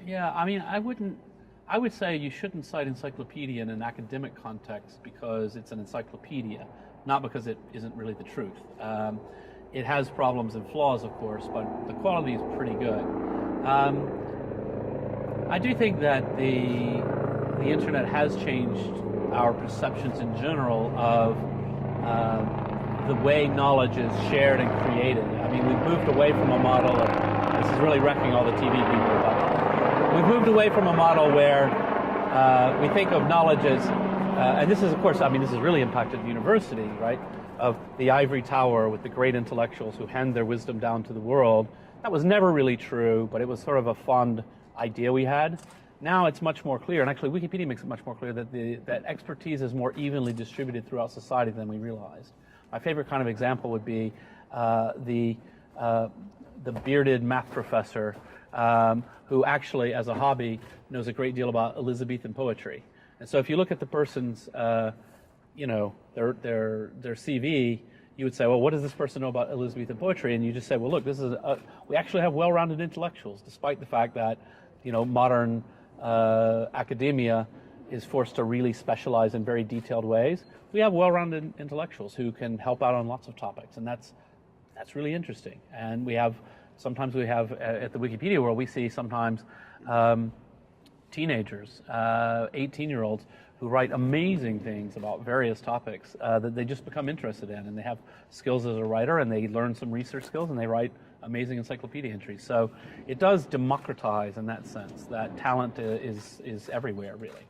Yeah, I mean, I would say you shouldn't cite encyclopedia in an academic context because it's an encyclopedia, not because it isn't really the truth. It has problems and flaws, of course, but the quality is pretty good. I do think that the internet has changed our perceptions in general of the way knowledge is shared and created. I mean, we've moved away from a model of, this is really wrecking all the TV people, but we've moved away from a model where we think of knowledge as, and this is, of course, I mean, this has really impacted the university, right? Of the ivory tower with the great intellectuals who hand their wisdom down to the world. That was never really true, but it was sort of a fond idea we had. Now it's much more clear, and actually Wikipedia makes it much more clear that that expertise is more evenly distributed throughout society than we realized. My favorite kind of example would be the bearded math professor who actually, as a hobby, knows a great deal about Elizabethan poetry. And so if you look at the person's, you know, their CV, you would say, well, what does this person know about Elizabethan poetry? And you just say, well, look, this is we actually have well-rounded intellectuals, despite the fact that, you know, modern academia is forced to really specialize in very detailed ways. We have well-rounded intellectuals who can help out on lots of topics, and that's really interesting. And we have, sometimes we have, at the Wikipedia world, we see sometimes teenagers, 18-year-olds, who write amazing things about various topics that they just become interested in, and they have skills as a writer, and they learn some research skills, and they write amazing encyclopedia entries. So it does democratize in that sense, that talent is everywhere, really.